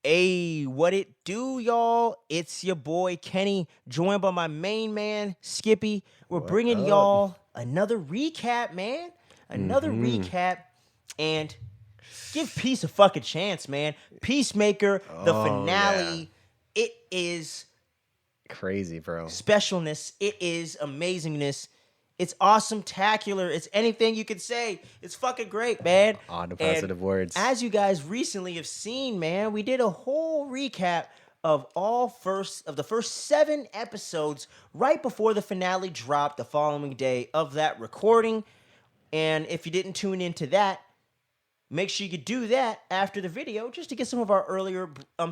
Hey, what it do, y'all? It's your boy Kenny, joined by my main man Skippy. We're What bringing up? y'all another recap, man. Another recap, and give Peace a fucking chance, man. Peacemaker, the Oh, finale. It is Crazy, bro. specialness. It is amazingness. It's awesome-tacular. It's anything you could say. It's fucking great, man. All the And positive words. as you guys recently have seen, man, we did a whole recap of the first 7 episodes right before the finale dropped the following day of that recording. And if you didn't tune into that, make sure you do that after the video just to get some of our earlier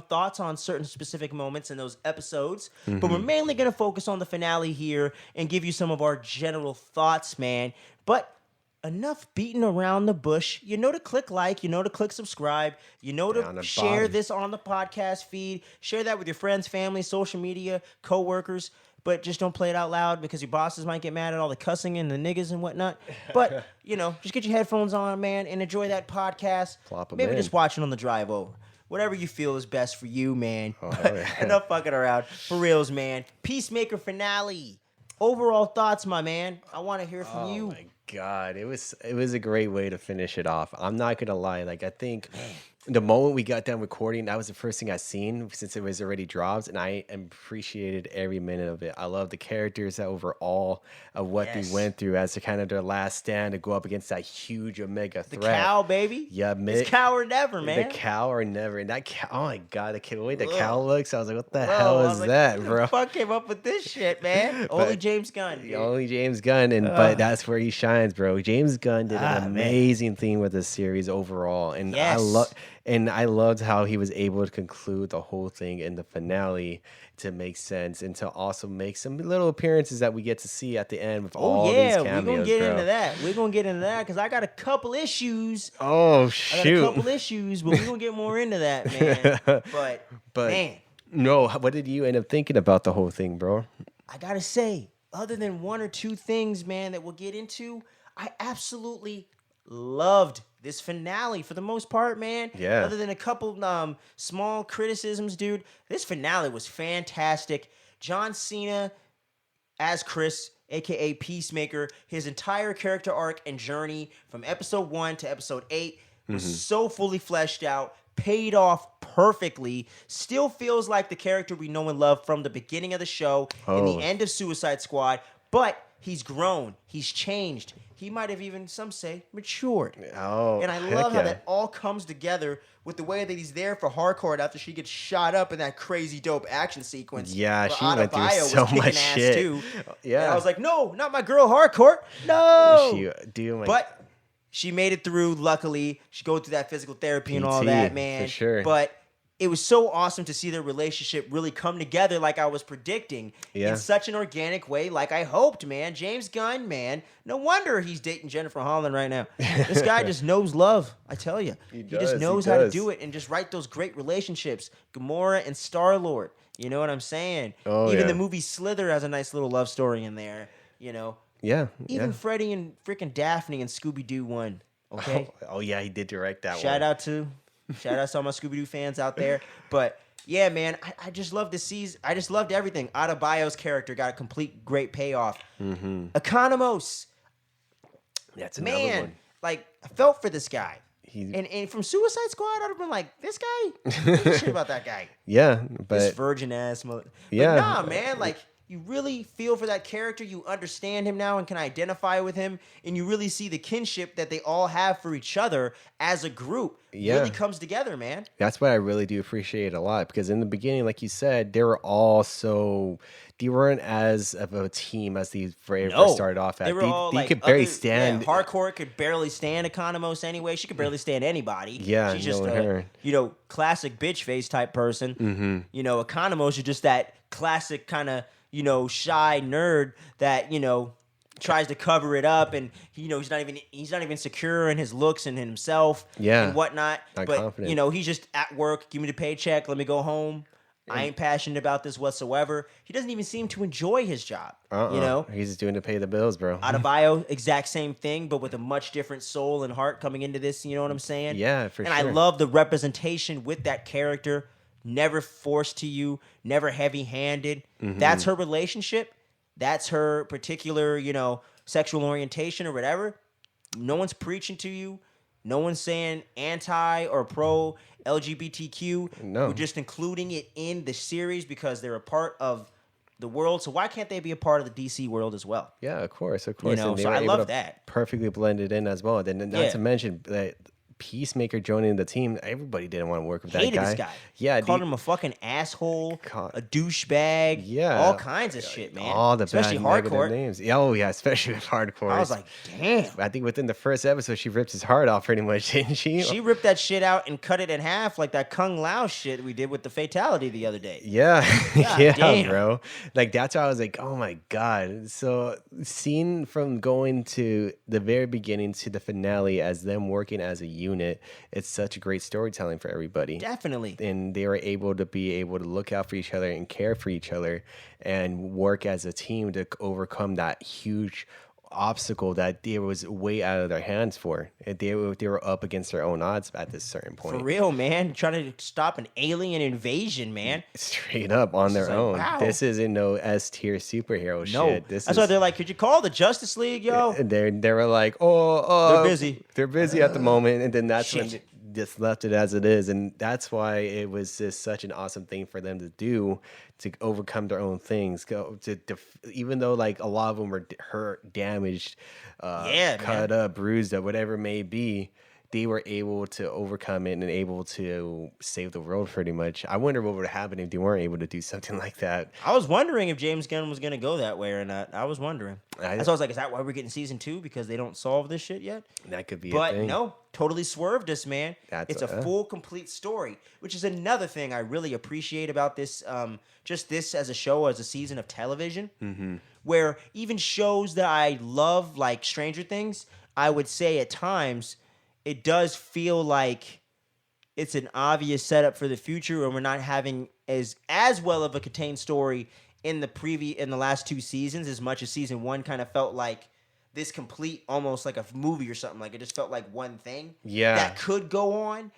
thoughts on certain specific moments in those episodes. But we're mainly going to focus on the finale here and give you some of our general thoughts, man. But enough beating around the bush. You know to click like, you know to click subscribe, you know Down to the share bottom. this on the podcast feed. Share that with your friends, family, social media, coworkers. But just don't play it out loud because your bosses might get mad at all the cussing and the niggas and whatnot. But, just get your headphones on, man, and enjoy that podcast. Plop 'em Maybe in. just watch it on the drive over. Whatever you feel is best for you, man. Oh, But yeah. enough fucking around. For reals, man. Peacemaker finale. Overall thoughts, my man. I want to hear from Oh you. my god, it was a great way to finish it off. I'm not gonna lie, like I think the moment we got done recording, that was the first thing I seen since it was already dropped, and I appreciated every minute of it. I love the characters overall of what Yes. they went through as kind of their last stand to go up against that huge omega The threat. cow, baby. Yeah, It's cow or never, man. The cow or never, and that cow. Oh my god, the way the Ugh. cow looks, I was like, what the Whoa, hell I is was like, that, who bro? the fuck came up with this shit, man? Only James Gunn. dude. Only James Gunn, but that's where he shines, bro. James Gunn did an Man. amazing thing with this series overall, and Yes. I loved how he was able to conclude the whole thing in the finale to make sense and to also make some little appearances that we get to see at the end with all Oh, yeah, these we're cameos, going to get bro. into that. We're going to get into that because I got a couple issues. Oh I got a shoot! couple issues, but we're going to get more into that, man. But, man, no, what did you end up thinking about the whole thing, bro? I got to say, other than one or two things, man, that we'll get into, I absolutely loved this finale for the most part, man. Yeah. Other than a couple small criticisms, dude, this finale was fantastic. John Cena as Chris, aka Peacemaker, his entire character arc and journey from episode 1 to episode 8 was so fully fleshed out, paid off perfectly. Still feels like the character we know and love from the beginning of the show and the end of Suicide Squad, but he's grown, he's changed. He might have even, some say, matured. Oh, And I heck love how yeah. that all comes together with the way that he's there for Harcourt after she gets shot up in that crazy dope action sequence. Yeah, where she went through Adebayo was so kicking much ass shit. Too. Yeah. And I was like, no, not my girl Harcourt. No. But she made it through, luckily. She goes through that physical therapy and all PT, that, man. for sure. But it was so awesome to see their relationship really come together like I was predicting Yeah. in such an organic way like I hoped, man. James Gunn, man. No wonder he's dating Jennifer Holland right now. This guy just knows love, I tell you. He just knows how to do it and just write those great relationships. Gamora and Star-Lord. You know what I'm saying? Oh, Even yeah. the movie Slither has a nice little love story in there, you know. Yeah. Even yeah. Freddie and freaking Daphne and Scooby-Doo one. Okay? Oh yeah, he did direct that one. Shout out to all my Scooby-Doo fans out there. But yeah, man, I just love this season. I just loved everything. Adebayo's character got a complete great payoff. Economos, That's another man, one. like I felt for this guy. He- And from Suicide Squad, I'd have been like, this guy? Who gives a shit about that guy? Yeah, This but virgin ass mother. Yeah. But nah, man, like you really feel for that character. You understand him now and can identify with him, and you really see the kinship that they all have for each other as a group. Yeah. Really comes together, man. that's what I really do appreciate a lot because in the beginning, like you said, they were all they weren't as of a team as these very first started off at. They were all they like could barely other- stand. Yeah, Harcourt could barely stand Economos anyway. She could barely stand anybody. Yeah, she's just knowing a her. classic bitch face type person. Economos are just that classic kind of shy nerd that, tries to cover it up, and he's not even secure in his looks and in himself and Yeah, whatnot. not But confident. he's just at work. Give me the paycheck. Let me go home. I ain't passionate about this whatsoever. He doesn't even seem to enjoy his job. He's just doing to pay the bills, bro. Adebayo, exact same thing, but with a much different soul and heart coming into this. You know what I'm saying? Yeah, for and sure. I love the representation with that character. Never forced to you, never heavy-handed. That's her relationship. That's her particular, sexual orientation or whatever. No one's preaching to you. No one's saying anti or pro LGBTQ. No. We're just including it in the series because they're a part of the world. So why can't they be a part of the DC world as well? Yeah, of course. And they so were I able love to that. perfectly blend it in as well. Then not Yeah. to mention that Peacemaker joining the team, everybody didn't want to work with that Hated guy. this guy. Yeah, Called him a fucking asshole, a douchebag. Yeah, all kinds of shit, man. all the especially bad negative hardcore names. Yeah, oh yeah, especially with hardcore. I was like, damn. I think within the first episode, she ripped his heart off pretty much, didn't she? She ripped that shit out and cut it in half like that Kung Lao shit we did with the fatality the other day. Yeah, God yeah, damn. bro. Like that's why I was like, oh my god. So seeing from going to the very beginning to the finale as them working as a unit, it's such a great storytelling for everybody. Definitely. And they were able to look out for each other and care for each other and work as a team to overcome that huge obstacle that they was way out of their hands for. They were up against their own odds at this certain point. For real, man. Trying to stop an alien invasion, man. Straight up on their like, own. wow. This isn't no S tier superhero shit. That's why they're like, could you call the Justice League, yo? They were like, oh, They're busy. They're busy at the moment, and then that's when Shit. they just left it as it is, and that's why it was just such an awesome thing for them to do to overcome their own things. Even though like a lot of them were hurt, damaged, cut up, bruised up, whatever it may be. They were able to overcome it and able to save the world pretty much. I wonder what would happen if they weren't able to do something like that. I was wondering if James Gunn was going to go that way or not. I was wondering. So I was like, is that why we're getting season 2? Because they don't solve this shit yet? That could be But a thing. no, totally swerved us, man. That's it's a full, complete story, which is another thing I really appreciate about this, just this as a show, as a season of television, where even shows that I love, like Stranger Things, I would say at times it does feel like it's an obvious setup for the future, and we're not having as well of a contained story in the last 2 seasons, as much as season 1 kind of felt like this complete, almost like a movie or something. Like it just felt like one thing that could go on,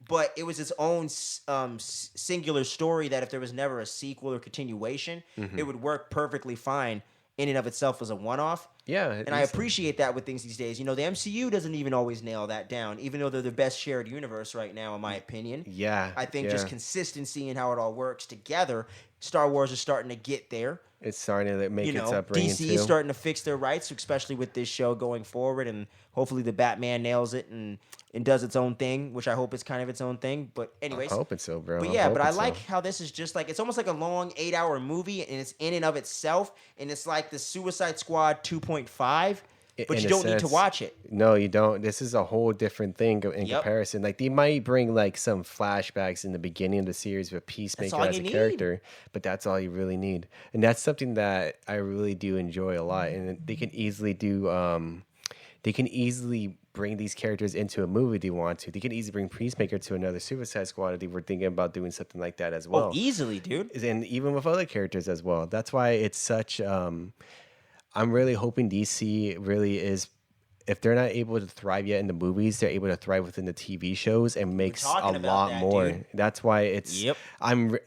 but it was its own singular story that if there was never a sequel or continuation, it would work perfectly fine in and of itself as a one-off. Yeah. And I appreciate that with things these days. The MCU doesn't even always nail that down, even though they're the best shared universe right now, in my opinion. Yeah. I think just consistency and how it all works together, Star Wars is starting to get there. It's starting to make its upbringing DC too. is starting to fix their rights, especially with this show going forward, and hopefully the Batman nails it and does its own thing, which I hope is kind of its own thing. But anyways, I'm hoping so, bro. But yeah, I like how this is just like, it's almost like a long 8-hour movie, and it's in and of itself, and it's like the Suicide Squad 2.5. But you don't need to watch it. No, you don't. This is a whole different thing in comparison. Like they might bring like some flashbacks in the beginning of the series with Peacemaker as a character, but that's all you really need. And that's something that I really do enjoy a lot. And they can easily bring these characters into a movie they want to. They can easily bring Peacemaker to another Suicide Squad if they were thinking about doing something like that as well. Oh, easily, dude. And even with other characters as well. That's why it's such... I'm really hoping DC really is, if they're not able to thrive yet in the movies, they're able to thrive within the TV shows and makes a lot more. Dude. That's why it's. Yep.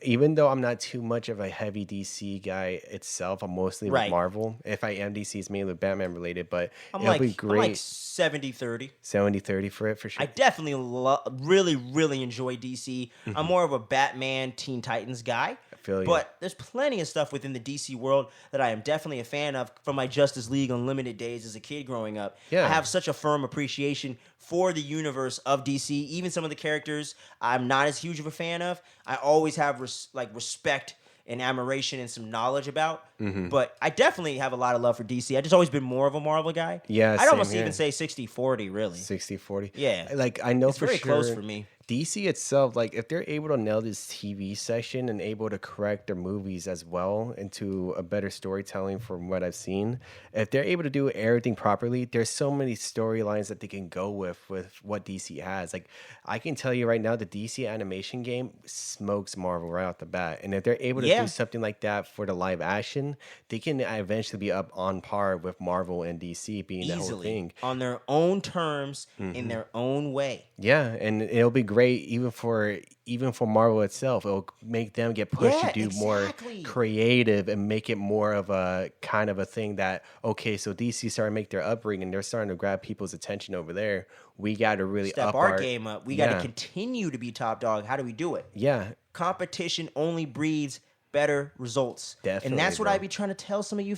Even though I'm not too much of a heavy DC guy itself, I'm mostly with Marvel. If I am DC, it's mainly Batman related, but it'll be great. I'm like 70-30. 70-30 for sure. I definitely really enjoy DC. I'm more of a Batman, Teen Titans guy. But there's plenty of stuff within the DC world that I am definitely a fan of from my Justice League Unlimited days as a kid growing up. Yeah. I have such a firm appreciation for the universe of DC. Even some of the characters I'm not as huge of a fan of, I always have respect and admiration and some knowledge about. But I definitely have a lot of love for DC. I've just always been more of a Marvel guy. Yeah, I'd almost even say 60-40, really. 60-40? Yeah. Like, I know it's for very sure. close for me. DC itself, like if they're able to nail this TV section and able to correct their movies as well into a better storytelling from what I've seen, if they're able to do everything properly, there's so many storylines that they can go with what DC has. Like I can tell you right now, the DC animation game smokes Marvel right off the bat, and if they're able to do Yeah, something like that for the live action, they can eventually be up on par with Marvel and DC being the whole easily thing. on their own terms in their own way. Yeah, and it'll be great even for Marvel itself. It'll make them get pushed to Yeah, do more exactly. creative and make it more of a kind of a thing that okay, so DC started to make their upbringing and they're starting to grab people's attention over there. We got to really Step up our our game up. We got to yeah continue to be top dog. How do we do it? yeah Competition only breeds better results. And definitely, that's what I bro. be trying to tell some of you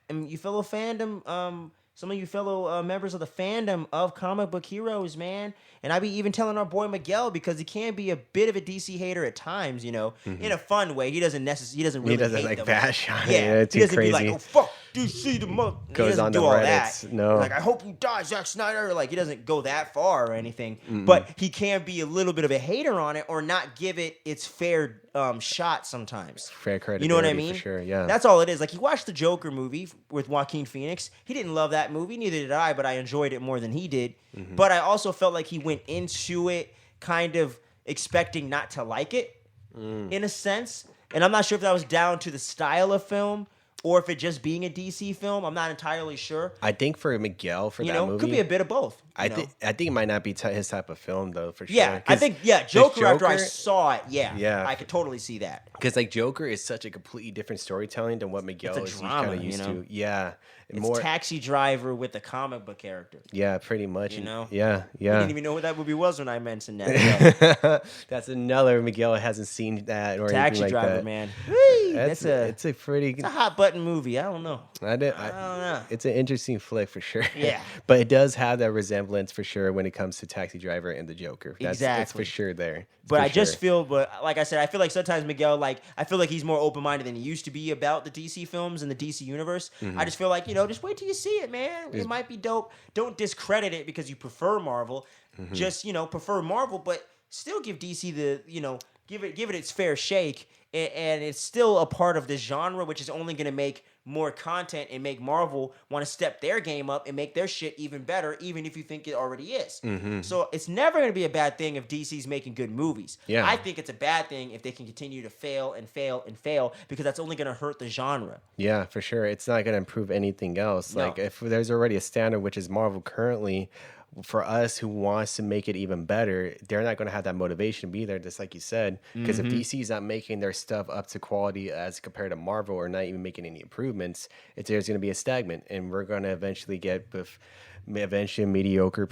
you fellow fandom, some of you fellow members of the fandom of comic book heroes, man. And I be even telling our boy Miguel because he can be a bit of a DC hater at times, in a fun way. He doesn't He really doesn't hate like them. bash on it. Yeah, It's he too doesn't be like, crazy. "Oh fuck, DC the mother." He Goes doesn't on do the all Reddits. that. No. Like, I hope you die, Zack Snyder. Like, he doesn't go that far or anything. But he can be a little bit of a hater on it or not give it its fair shot sometimes. Fair You know what I credibility mean? for sure. Yeah. That's all it is. Like, he watched the Joker movie with Joaquin Phoenix. He didn't love that movie, neither did I, but I enjoyed it more than he did. But I also felt like he went into it kind of expecting not to like it in a sense. And I'm not sure if that was down to the style of film or if it just being a DC film. I'm not entirely sure. I think for Miguel for You that know, movie, could be a bit of both. I think it might not be his type of film though for sure. Yeah, I 'Cause think this Joker. After I saw it, Yeah. I could totally see that. Because like Joker is such a completely different storytelling than what Miguel a is drama, kind of used you know? to. Yeah, It's more. Taxi Driver with a comic book character. Yeah, pretty much. You know? Yeah, I yeah. didn't even know what that movie was when I mentioned that. That's another Miguel hasn't seen that or Taxi anything like Driver, that. man. Whee! It's a pretty. It's a hot button movie. I don't know. I don't know. It's an interesting flick for sure. Yeah. But it does have that resemblance for sure when it comes to Taxi Driver and the Joker. It's Exactly. for sure there. It's But for I just sure. feel, like I said, I feel like sometimes Miguel, like, I feel like he's more open minded than he used to be about the DC films and the DC universe. I just feel like, just wait till you see it, man. It might be dope. Don't discredit it because you prefer Marvel. Just, prefer Marvel, but still give DC give it its fair shake. And it's still a part of this genre, which is only going to make more content and make Marvel want to step their game up and make their shit even better, even if you think it already is. So it's never going to be a bad thing if DC's making good movies. Yeah. I think it's a bad thing if they can continue to fail and fail and fail because that's only going to hurt the genre. Yeah, for sure. It's not going to improve anything else. No. Like if there's already a standard, which is Marvel currently, for us who wants to make it even better, they're not going to have that motivation to be there, just like you said. Because if DC's not making their stuff up to quality as compared to Marvel or not even making any improvements, there's going to be a stagnant. And we're going to eventually get with eventually mediocre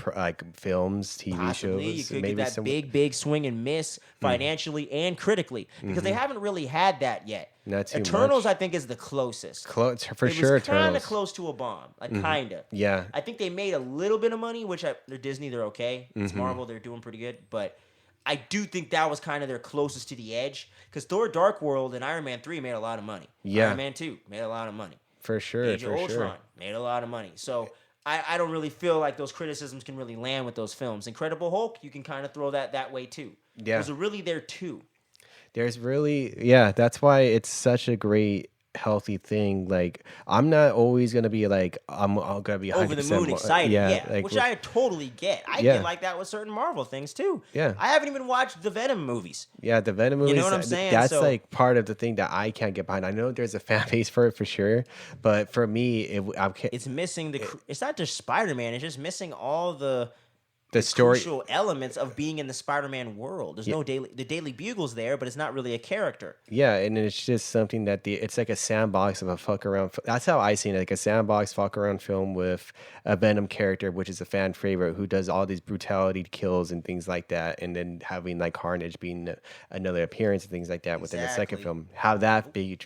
films, TV Possibly, you shows, could maybe get that some. big swing and miss financially and critically because they haven't really had that yet. Not too Eternals, much. I think, is the closest. For It sure, was kind of Eternals. close to a bomb, like kind of. Yeah. I think they made a little bit of money, which they're Disney, they're okay. It's Marvel, they're doing pretty good. But I do think that was kind of their closest to the edge because Thor: Dark World and Iron Man 3 made a lot of money. Yeah. Iron Man 2 made a lot of money. For sure. Age For of Ultron sure. made a lot of money. So I don't really feel like those criticisms can really land with those films. Incredible Hulk, you can kind of throw that way too. Yeah. Those are really there too. There's really, yeah, that's why it's such a great, healthy thing. Like, I'm not always going to be like, I'm going to be 100% Over the moon excited, yeah. like, Which I totally get. I Yeah. get like that with certain Marvel things too. Yeah. I haven't even watched the Venom movies. yeah, the Venom movies. know what I'm saying? That's So- like part of the thing that I can't get behind. I know there's a fan base for it for sure, but for me, I can't. It's missing it's not just Spider-Man, it's just missing all the The story. crucial elements of being in the Spider-Man world. There's no the Daily Bugle's there, but it's not really a character. Yeah, and it's just something that it's like a sandbox of a fuck around. That's how I seen it, like a sandbox fuck around film with a Venom character, which is a fan favorite, who does all these brutality kills and things like that, and then having like Carnage being another appearance and things like that within the second Exactly. film. Have that big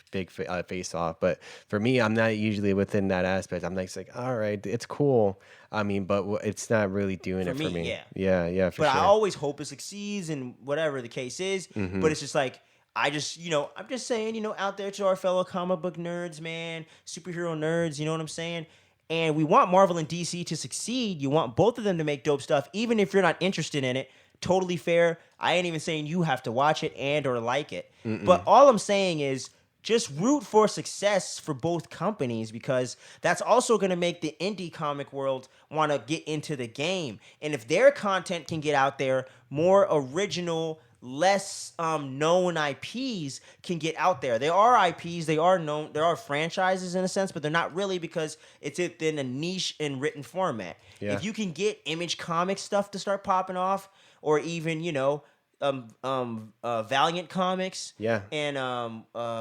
face off. But for me, I'm not usually within that aspect. I'm like, it's like, all right, it's cool. I mean, but it's not really doing it for me. Yeah, for But sure. I always hope it succeeds and whatever the case is. Mm-hmm. But it's just like I'm just saying, out there to our fellow comic book nerds, man, superhero nerds, you know what I'm saying? And we want Marvel and DC to succeed. You want both of them to make dope stuff, even if you're not interested in it. totally fair. I ain't even saying you have to watch it and or like it. But all I'm saying is just root for success for both companies, because that's also going to make the indie comic world want to get into the game. And if their content can get out there, more original, less known IPs can get out there. They are IPs, they are known, there are franchises in a sense, but they're not really, because it's within a niche and written format. Yeah. If you can get Image Comic stuff to start popping off, or even, Valiant Comics. Yeah. And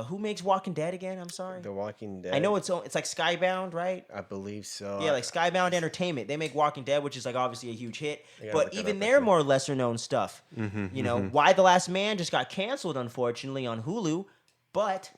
who makes Walking Dead again? I'm sorry. The Walking Dead. I know it's like Skybound, right? I believe so. Yeah, like Skybound Entertainment. They make Walking Dead, which is like obviously a huge hit. gotta But look that even up, their actually. more lesser known stuff. Why the Last Man just got canceled, unfortunately, on Hulu, but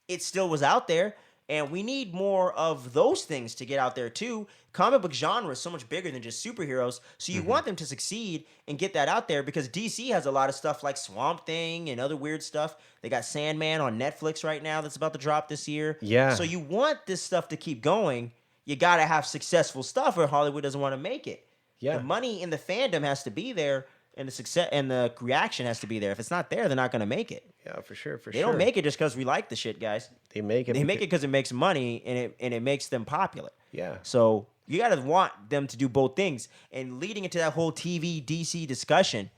it still was out there. And we need more of those things to get out there too. Comic book genre is so much bigger than just superheroes. So you want them to succeed and get that out there, because DC has a lot of stuff like Swamp Thing and other weird stuff. They got Sandman on Netflix right now that's about to drop this year. Yeah. So you want this stuff to keep going. You got to have successful stuff, or Hollywood doesn't want to make it. Yeah. The money in the fandom has to be there, and the success and the reaction has to be there. If it's not there, they're not going to make it. Yeah, for sure. They don't make it just because we like the shit, guys. They make it. They make it because it makes money, and it makes them popular. Yeah. So you got to want them to do both things. And leading into that whole TV DC discussion,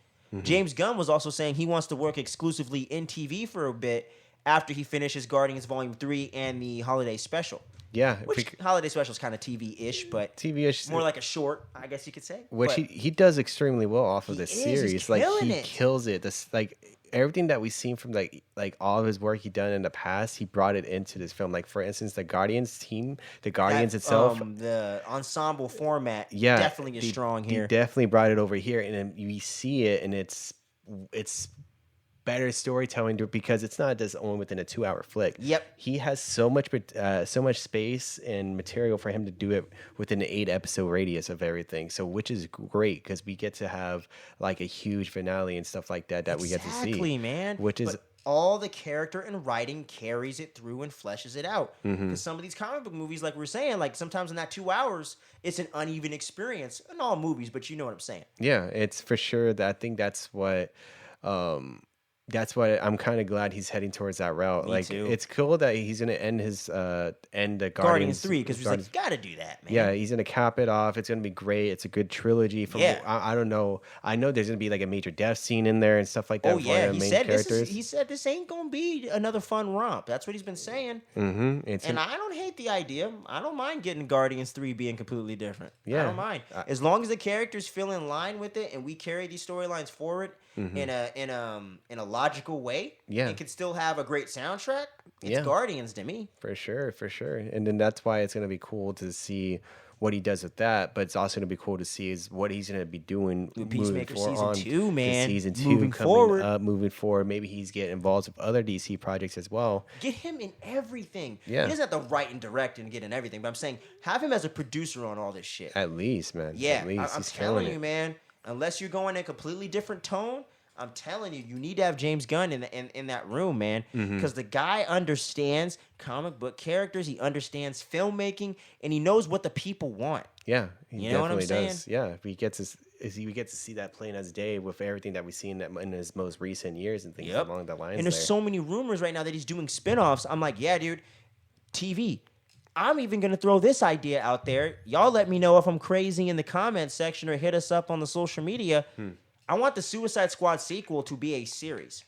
James Gunn was also saying he wants to work exclusively in TV for a bit after he finishes Guardians Volume 3 and the holiday special. Yeah. Which holiday special is kind of TV-ish, but TV-ish. more like a short, I guess you could say. Which But he does extremely well off of He the is, he's series. Like killing he it. kills it. This like everything that we've seen from like all of his work he done in the past, he brought it into this film. Like for instance, the Guardians team, the Guardians that, itself. the ensemble format Yeah, definitely is he- strong He here. definitely brought it over here, and then you see it, and it's better storytelling because it's not just only within a 2-hour flick. Yep. He has so much space and material for him to do it within an 8-episode radius of everything. So which is great because we get to have like a huge finale and stuff like that we get to see. Exactly, man. Which is But all the character and writing carries it through and fleshes it out. Mm-hmm. Because some of these comic book movies, like we're saying, like sometimes in that 2 hours, it's an uneven experience. In all movies, but you know what I'm saying. Yeah, it's for sure that I think that's what I'm kind of glad he's heading towards that route. Me like too. it's cool that he's gonna end the Guardians 3, because he's like, Guardians- you gotta do that, man. Yeah, he's gonna cap it off. It's gonna be great. It's a good trilogy. From Yeah. I don't know. I know there's gonna be like a major death scene in there and stuff like that. Oh for yeah, the he main said characters. he said this ain't gonna be another fun romp. That's what he's been saying. It's And I don't hate the idea. I don't mind getting Guardians 3 being completely different. I Yeah. don't mind. As long as the characters feel in line with it and we carry these storylines forward in a logical way, Yeah. it can still have a great soundtrack. It's Yeah. Guardians to me. for sure. And then that's why it's gonna be cool to see what he does with that. But it's also gonna be cool to see is what he's gonna be doing With moving Peacemaker forward season on 2, to man. Season 2 Moving coming forward. up, moving forward. Maybe he's getting involved with other DC projects as well. Get him in everything. Yeah. He doesn't have to write and direct and get in everything, but I'm saying have him as a producer on all this shit. At least, man. Yeah, At least I'm he's killing telling you, it. man. Unless you're going in a completely different tone, I'm telling you, you need to have James Gunn in that room, man. Because the guy understands comic book characters, he understands filmmaking, and he knows what the people want. Yeah, he You know what I'm definitely does. saying? Yeah, we get to see that plain as day with everything that we've seen in his most recent years and things Yep. along the lines. And there's there. so many rumors right now that he's doing spin-offs. I'm like, yeah, dude, TV. I'm even going to throw this idea out there. Y'all let me know if I'm crazy in the comments section or hit us up on the social media. I want the Suicide Squad sequel to be a series.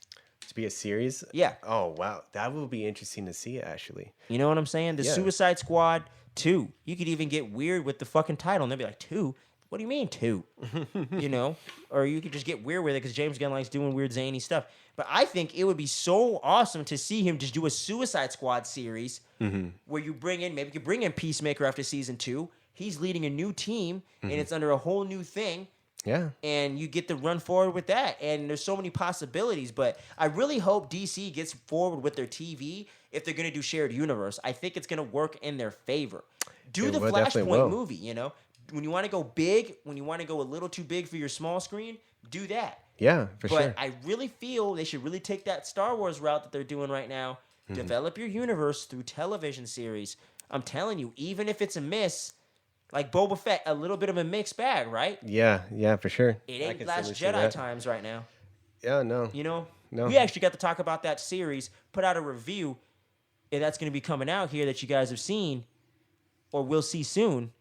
To be a series. Yeah. Oh wow, that will be interesting to see actually. You know what I'm saying? The Yeah. Suicide Squad 2. You could even get weird with the fucking title and they'll be like, 2? What do you mean 2? You know? Or you could just get weird with it because James Gunn likes doing weird zany stuff. But I think it would be so awesome to see him just do a Suicide Squad series where you bring in, maybe you could bring in Peacemaker after season 2. He's leading a new team and it's under a whole new thing. Yeah. And you get to run forward with that. And there's so many possibilities. But I really hope DC gets forward with their TV if they're going to do shared universe. I think it's going to work in their favor. Do It the will, definitely will. Flashpoint movie, you know? When you want to go big, when you want to go a little too big for your small screen, do that. Yeah, for But sure. I really feel they should really take that Star Wars route that they're doing right now. Develop your universe through television series. I'm telling you, even if it's a miss, Like Boba Fett, a little bit of a mixed bag, right? Yeah, for sure. It I ain't can Last certainly see Jedi that. times right now. Yeah, no, You know, no. we actually got to talk about that series, put out a review, and that's going to be coming out here that you guys have seen or will see soon.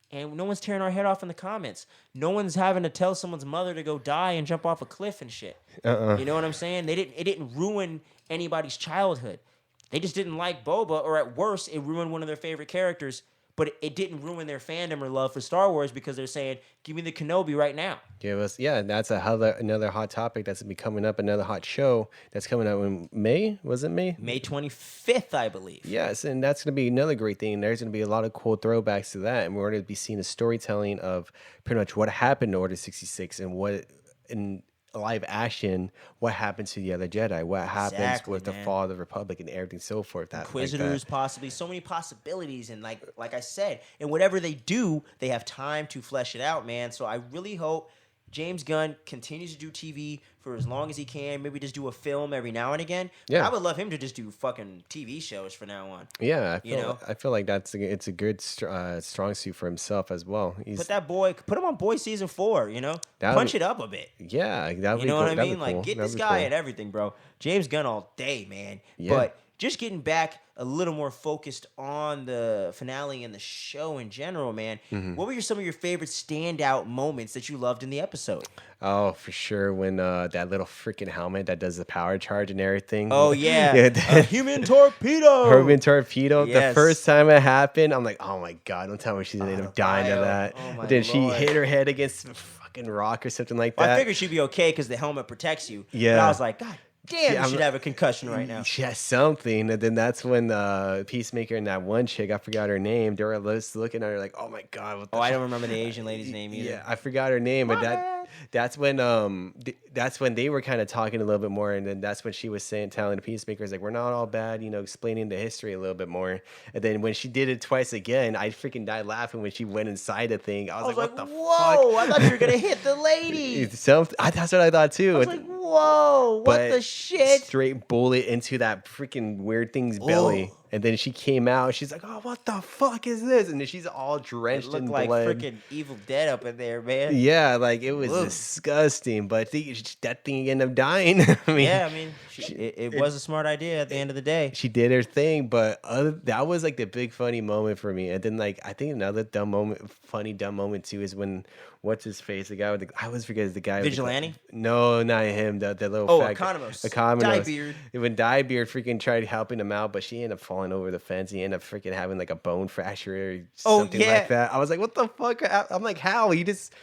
And no one's tearing our head off in the comments. No one's having to tell someone's mother to go die and jump off a cliff and shit. Uh-uh. You know what I'm saying? It didn't ruin anybody's childhood. They just didn't like Boba, or at worst, it ruined one of their favorite characters. But it didn't ruin their fandom or love for Star Wars because they're saying, "Give me the Kenobi right now." Give us, yeah, that's another hot topic that's gonna be coming up. Another hot show that's coming out in May. Was it May? May 25th, I believe. Yes, and that's going to be another great thing. There's going to be a lot of cool throwbacks to that, and we're going to be seeing the storytelling of pretty much what happened to Order 66 and what in live action, what happens to the other Jedi, what happens Exactly, with the man. fall of the Republic and everything so forth. That Inquisitors, possibly, so many possibilities, and like I said, and whatever they do, they have time to flesh it out, man. So I really hope James Gunn continues to do TV for as long as he can. Maybe just do a film every now and again. Yeah. I would love him to just do fucking TV shows from now on. Yeah, You know? I feel like it's a good strong suit for himself as well. Put him on Boy season 4. You know, That punch would- it up a bit. Yeah, that would You be know cool. what I That'd be mean? Like, cool. get That'd this be guy cool. and everything, bro. James Gunn all day, man. Yeah. But just getting back a little more focused on the finale and the show in general, man. Mm-hmm. What were some of your favorite standout moments that you loved in the episode? Oh, for sure. When that little freaking helmet that does the power charge and everything. Oh yeah, Yeah, a human torpedo. Herman Torpedo. The Yes. first time it happened, I'm like, oh my God, don't tell me she's gonna end up dying to Bio. that. Oh my But then she Lord. hit her head against a fucking rock or something like Well, that. I figured she'd be okay because the helmet protects you. But Yeah. I was like, God damn, Yeah, you should have a concussion right now. She has something. And then that's when Peacemaker and that one chick, I forgot her name, they were just looking at her like, oh my God. What the Oh, I fuck? don't remember the Asian lady's name either. Yeah, I forgot her name, but My bad. that's when that's when they were kind of talking a little bit more, and then that's when she was telling the Peacemakers like, we're not all bad, explaining the history a little bit more. And then when she did it twice again, I freaking died laughing when she went inside the thing. I was like, what the whoa! fuck? I thought you were gonna hit the lady. That's what I thought too. I was like, whoa! What But the shit? Straight bullet into that freaking weird thing's belly. Oh. And then she came out. She's like, "Oh, what the fuck is this?" And then she's all It drenched looked in like blood. freaking Evil Dead up in there, man. Yeah, like it was Ugh. disgusting. But that thing ended up dying. I mean, Yeah, I mean, it was a smart idea at the end of the day. she did her thing. But that was like the big funny moment for me. And then like I think another funny dumb moment too is when what's his face, the guy with I always forget the guy. Vigilante? No, not him. The little Oh, fat guy. Economos. Economos. Diebeard. When Diebeard freaking tried helping him out, but she ended up falling over the fence. He ended up freaking having like a bone fracture or Oh, something yeah. like that. I was like, what the fuck? I'm like, how? You just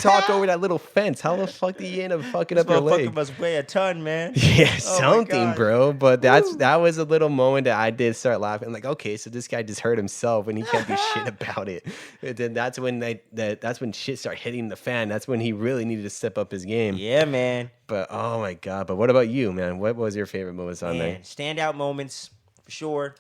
hopped over that little fence. How the fuck did you end up fucking up your leg? Motherfucker must weigh a ton, man. Yeah, Oh my something, God. bro. But that was a little moment that I did start laughing. I'm like, okay, so this guy just hurt himself and he can't do shit about it. And then that's when that's when shit started hitting the fan. That's when he really needed to step up his game. Yeah, man. But oh my God. But what about you, man? What was your favorite moments on there? Man, standout moments for sure.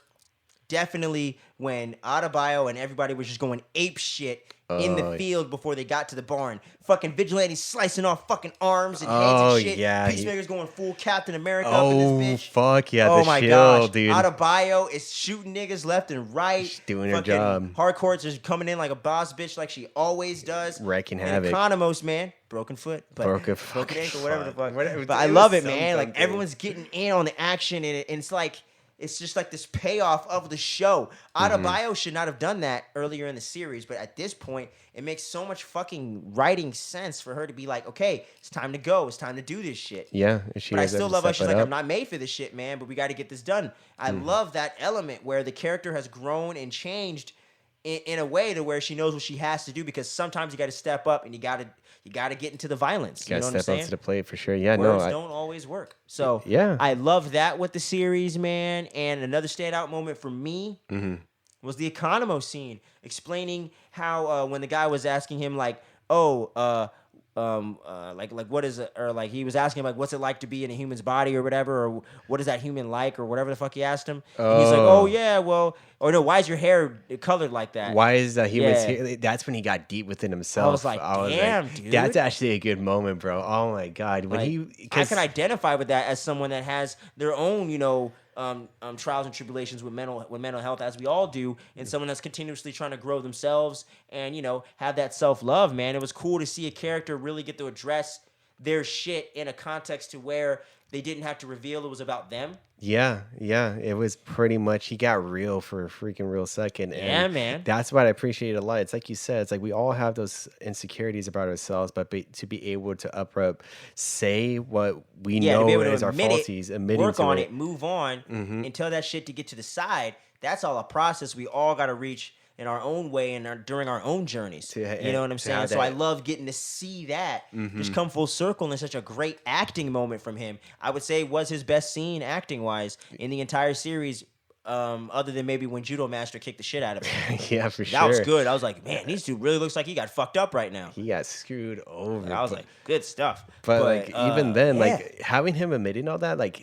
Definitely when Adebayo and everybody was just going ape shit in the field before they got to the barn. Fucking vigilantes slicing off fucking arms and heads Oh, and shit. yeah, Peacemaker's going full Captain America up in Oh this bitch. fuck yeah, Oh the my shield, gosh, dude. Adebayo is shooting niggas left and right. She's doing her Fucking job. Hardcore's just coming in like a boss bitch, like she always does. Wrecking And havoc. Economos, man, broken foot, but Broken broken fucking ankle, whatever the foot. fuck. Whatever, But I it love was it, man. Like something. everyone's getting in on the action, and it's like it's just like this payoff of the show. Adebayo should not have done that earlier in the series, but at this point, it makes so much fucking writing sense for her to be like, okay, it's time to go. It's time to do this shit. Yeah, she But I was still able to love how step she's it like, up. I'm not made for this shit, man, but we got to get this done. I love that element where the character has grown and changed in a way to where she knows what she has to do, because sometimes you got to step up and you got to get into the violence. You Gotta know what I'm step up saying? to the plate for sure. Yeah, Words no, don't always work. So Yeah. I love that with the series, man. And another standout moment for me was the Economo scene, explaining how when the guy was asking him like, like what is it, or like he was asking him like, what's it like to be in a human's body or whatever, or what is that human like, or whatever the fuck he asked him. And he's like, oh yeah, well, or no, why is your hair colored like that? Why is that humans Yeah. here? That's when he got deep within himself. I was like, damn, dude. That's actually a good moment, bro. Oh my God. When Like, I can identify with that as someone that has their own, trials and tribulations with mental health, as we all do, and someone that's continuously trying to grow themselves and have that self love. Man, it was cool to see a character really get to address their shit in a context to where they didn't have to reveal it was about them. Yeah, yeah, it was pretty much he got real for a freaking real second, and Yeah, man. that's what I appreciate a lot. It's like you said, it's like we all have those insecurities about ourselves, but to be able to uproot, say what we Yeah, to be know able to is our admit faulties, it, admitting work to on it. it, move on, and tell that shit to get to the side. That's all a process we all got to reach in our own way and during our own journeys. You know what I'm To saying? have So I that, love getting to see that just come full circle in such a great acting moment from him. I would say was his best scene acting wise in the entire series. Other than maybe when Judo Master kicked the shit out of him. yeah, for That was sure. good. I was like, man, this dude really looks like he got fucked up right now. He got screwed over. I was like, good stuff. But like even then, yeah. like having him admitting all that, like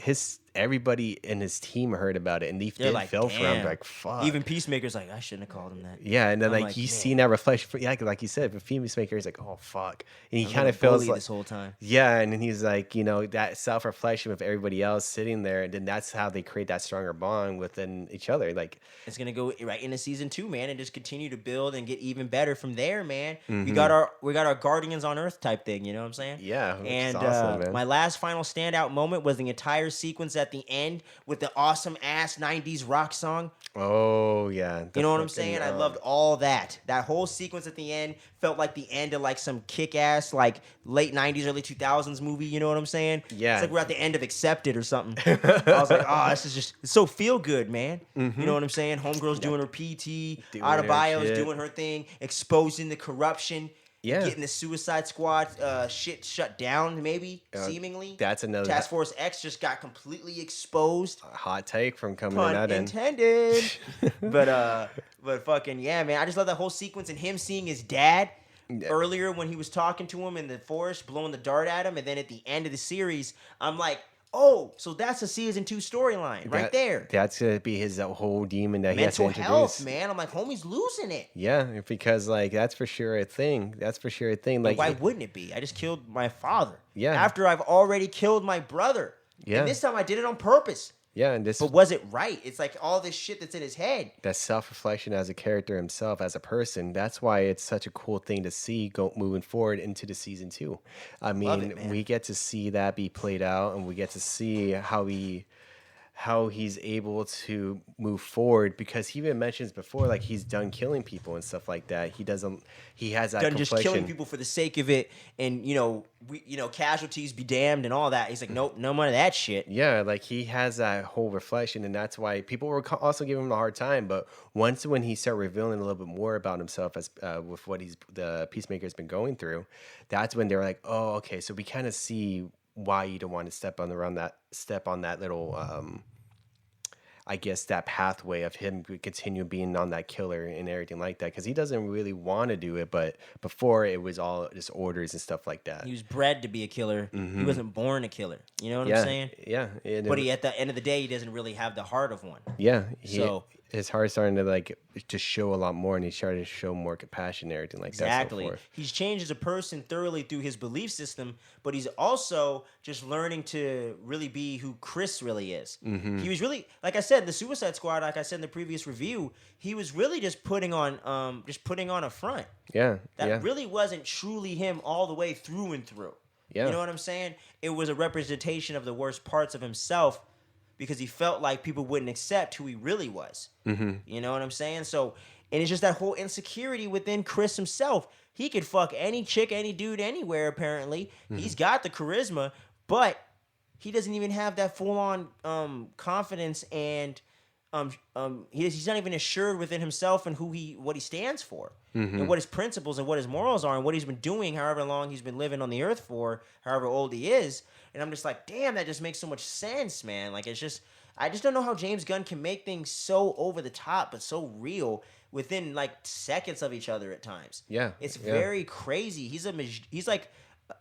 everybody in his team heard about it, and they They're did like, feel for him. damn. Like fuck. Even Peacemaker's like, I shouldn't have called him that. Yeah, and then I'm like like, you man. seen that reflection. Yeah, like you said, but Peacemaker is like, oh fuck, and he I'm kind of gonna feels bully like this whole time. yeah, and then he's like, that self reflection with everybody else sitting there, and then that's how they create that stronger bond within each other. Like It's gonna go right into season 2, man, and just continue to build and get even better from there, man. We Mm-hmm. got our Guardians on Earth type thing, you know what I'm saying? yeah, which is And awesome, man. my last final standout moment was the entire sequence at the end with the awesome ass 90s rock song. Oh yeah, You know what I'm saying? I loved all that. That whole sequence at the end felt like the end of like some kick-ass like late 90s, early 2000s movie. You know what I'm saying? Yeah. It's like we're at the end of Accepted or something. I was like, oh, this is just it's so feel good, man. You know what I'm saying? Homegirl's doing her PT, Doing her Adebayo's shit. doing her thing, exposing the corruption. Yeah. Getting the Suicide Squad shit shut down, maybe, seemingly. that's another- Task Force X just got completely exposed. hot take from coming Pun out in. intended. but fucking yeah, man. I just love that whole sequence and him seeing his dad earlier when he was talking to him in the forest, blowing the dart at him, and then at the end of the series, I'm like, oh, so that's a season 2 storyline right there. That's gonna be his whole demon that he has to Mental introduce. health, man. I'm like, homie's losing it. Yeah, because like that's for sure a thing. That's for sure a thing. Like Why wouldn't it be? I just killed my father. Yeah. After I've already killed my brother. Yeah. And this time I did it on purpose. yeah, and this But was it right? It's like all this shit that's in his head. that self-reflection as a character himself, as a person. That's why it's such a cool thing to see moving forward into the season 2. I Love mean, it, man. we get to see that be played out, and we get to see how he's able to move forward, because he even mentions before like he's done killing people and stuff like that. He has that Done just killing complexion. people for the sake of it, and casualties be damned and all that. He's like, nope, no more of that shit. Yeah, like he has that whole reflection, and that's why people were also giving him a hard time. But when he started revealing a little bit more about himself as with what the Peacemaker's been going through, that's when they were like, oh, okay, so we kind of see why you don't want to step on that little I guess that pathway of him continue being on that killer and everything like that, because he doesn't really want to do it, but before it was all just orders and stuff like that. He was bred to be a killer. He wasn't born a killer. You know what yeah, I'm saying? yeah. But at the end of the day, he doesn't really have the heart of one. Yeah, So- his heart's starting to like to show a lot more, and he's starting to show more compassion and everything like that. Exactly. So forth. He's changed as a person thoroughly through his belief system, but he's also just learning to really be who Chris really is. He was really, like I said, the Suicide Squad, like I said in the previous review, he was really just putting on a front. Yeah, That yeah, really wasn't truly him all the way through and through. yeah. You know what I'm saying? It was a representation of the worst parts of himself because he felt like people wouldn't accept who he really was. You know what I'm saying? So, and it's just that whole insecurity within Chris himself. He could fuck any chick, any dude, anywhere, apparently. He's got the charisma, but he doesn't even have that full-on confidence, and he's not even assured within himself and what he stands for, and what his principles and what his morals are, and what he's been doing however long he's been living on the earth for, however old he is. And I'm just like, damn, that just makes so much sense, man. Like, I just don't know how James Gunn can make things so over the top but so real within like seconds of each other at times. Yeah, It's yeah. very crazy. He's like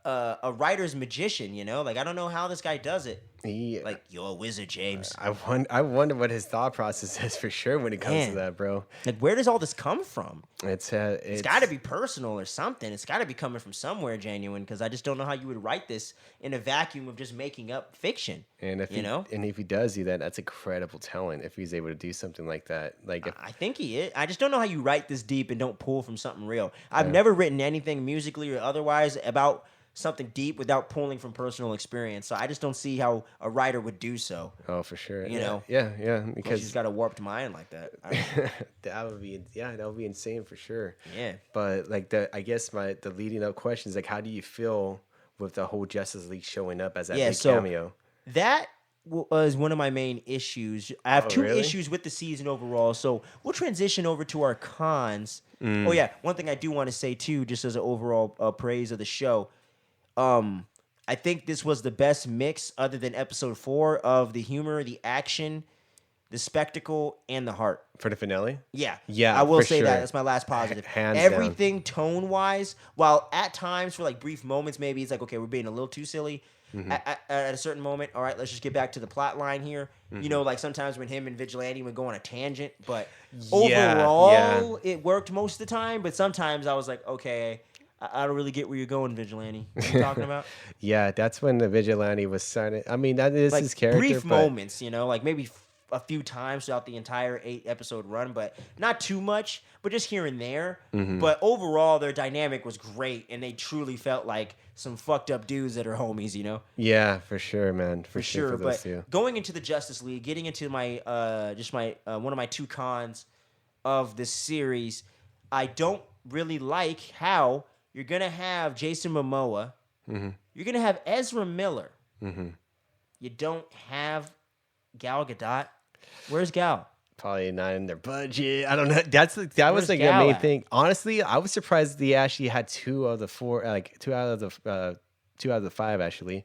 a writer's magician, you know? Like, I don't know how this guy does it. Like, you're a wizard, James. I wonder what his thought process is for sure when it comes Man. to that, bro. Like, where does all this come from? It's Got to be personal or something. It's got to be coming from somewhere genuine, because I just don't know how you would write this in a vacuum of just making up fiction. And if You know, he does do that, that's incredible talent. If he's able to do something like that, like if I think he is. I just don't know how you write this deep and don't pull from something real. I've yeah. never written anything musically or otherwise about something deep without pulling from personal experience. So I just don't see how a writer would do so. Oh, for sure. You know, Yeah. unless she's Because got a warped mind like that. I don't know. that would be insane for sure. Yeah. But like I guess the leading up question is like, how do you feel with the whole Justice League showing up as that Yeah. big So cameo? that was one of my main issues. I have Oh, two really? issues with the season overall. So we'll transition over to our cons. Oh Mm. yeah, one thing I do want to say too, just as an overall praise of the show. Um, I think this was the best mix, other than episode 4, of the humor, the action, the spectacle, and the heart. For the finale? Yeah, Yeah, I will for say that. sure. That's my last positive. Hands down. Everything tone wise, while at times for like brief moments, maybe it's like, okay, we're being a little too silly. Mm-hmm. At a certain moment, all right, let's just get back to the plot line here. You know, like sometimes when him and Vigilante would go on a tangent, but Yeah, overall, it worked most of the time. But sometimes I was like, okay, I don't really get where you're going, Vigilante. What are you talking about? Yeah, that's when the vigilante was starting. I mean, that is Like his character, brief but moments, you know, like maybe a few times throughout the entire 8-episode run, but not too much, but just here and there. Mm-hmm. But overall, their dynamic was great, and they truly felt like some fucked up dudes that are homies, you know. yeah, for sure, man, For sure. for those But two. going into the Justice League, getting into my one of my two cons of this series, I don't really like how you're gonna have Jason Momoa, you're gonna have Ezra Miller, you don't have Gal Gadot. Where's Gal? Probably not in their budget. I don't know. That was Where's like the Gal main at? thing. Honestly, I was surprised they actually had 2 of the 4, like 2 out of the 5 actually